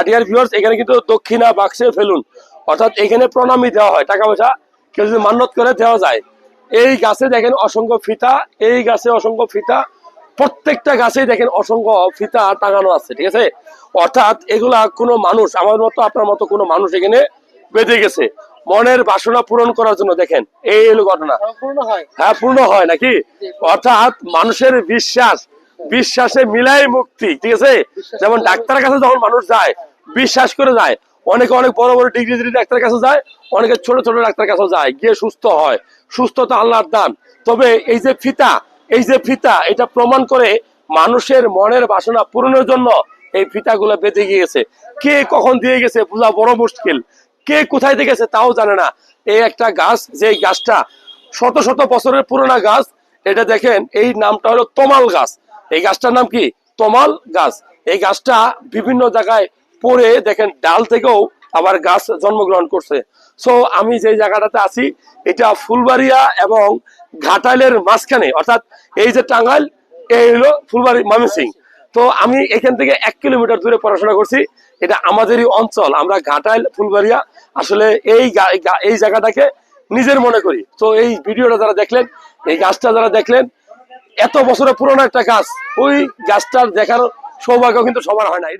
Dear viewers, এখানে কিন্তু দক্ষিণা বাক্সে ফেলুন, অর্থাৎ এখানে প্রণামী দেওয়া হয়, টাকা পয়সা কেউ যদি মান্যত করে দেওয়া যায়। এই গাছে দেখেন অসংখ্য ফিতা, এই গাছে অসংখ্য ফিতা, প্রত্যেকটা গাছেই দেখেন অসংখ্য ফিতা টাঙানো আছে, ঠিক আছে। অর্থাৎ এগুলা কোনো মানুষ, আমার মতো আপনার মতো কোনো মানুষ এখানে বেঁধে গেছে মনের বাসনা পূরণ করার জন্য। দেখেন এই হলো ঘটনা। হ্যাঁ, পূর্ণ হয় নাকি? অর্থাৎ মানুষের বিশ্বাসে মিলাই মুক্তি, ঠিক আছে। যেমন ডাক্তারের কাছে যখন মানুষ যায় বিশ্বাস করে যায়, অনেকে অনেক বড় বড় ডিগ্রি ডাক্তারের কাছে যায়, অনেকে ছোট ছোট ডাক্তারের কাছে যায়, গিয়ে সুস্থ হয়। সুস্থতা আল্লাহর দান। তবে এই যে ফিতা এটা প্রমাণ করে মানুষের মনের বাসনা পূরণের জন্য এই ফিতাগুলো বেঁধে গিয়েছে। কে কখন দিয়ে গেছে বোঝা বড় মুশকিল, কে কোথায় দিয়ে গেছে তাও জানে না। এই একটা গাছ, যে গাছটা শত শত বছরের পুরোনো গাছ, এটা দেখেন এই নামটা হলো তমাল গাছ। এই গাছটার নাম কি? তমাল গাছ। এই গাছটা বিভিন্ন জায়গায় পড়ে দেখেন ডাল থেকেও আবার গাছ জন্মগ্রহণ করছে। সো আমি যে জায়গাটাতে আছি এটা ফুলবাড়িয়া এবং ঘাটাইলের মাঝখানে, অর্থাৎ এই যে টাঙ্গাইল, এই হলো ফুলবাড়ি ময়মনসিং। তো আমি এখান থেকে 1 কিলোমিটার দূরে পড়াশোনা করছি। এটা আমাদেরই অঞ্চল, আমরা ঘাটাইল ফুলবাড়িয়া আসলে এই জায়গাটাকে নিজের মনে করি। তো এই ভিডিওটা যারা দেখলেন, এই গাছটা যারা দেখলেন, এত বছরের পুরনো একটা গাছ, ওই গাছটার দেখার সৌভাগ্য কিন্তু সবার হয় না। এটা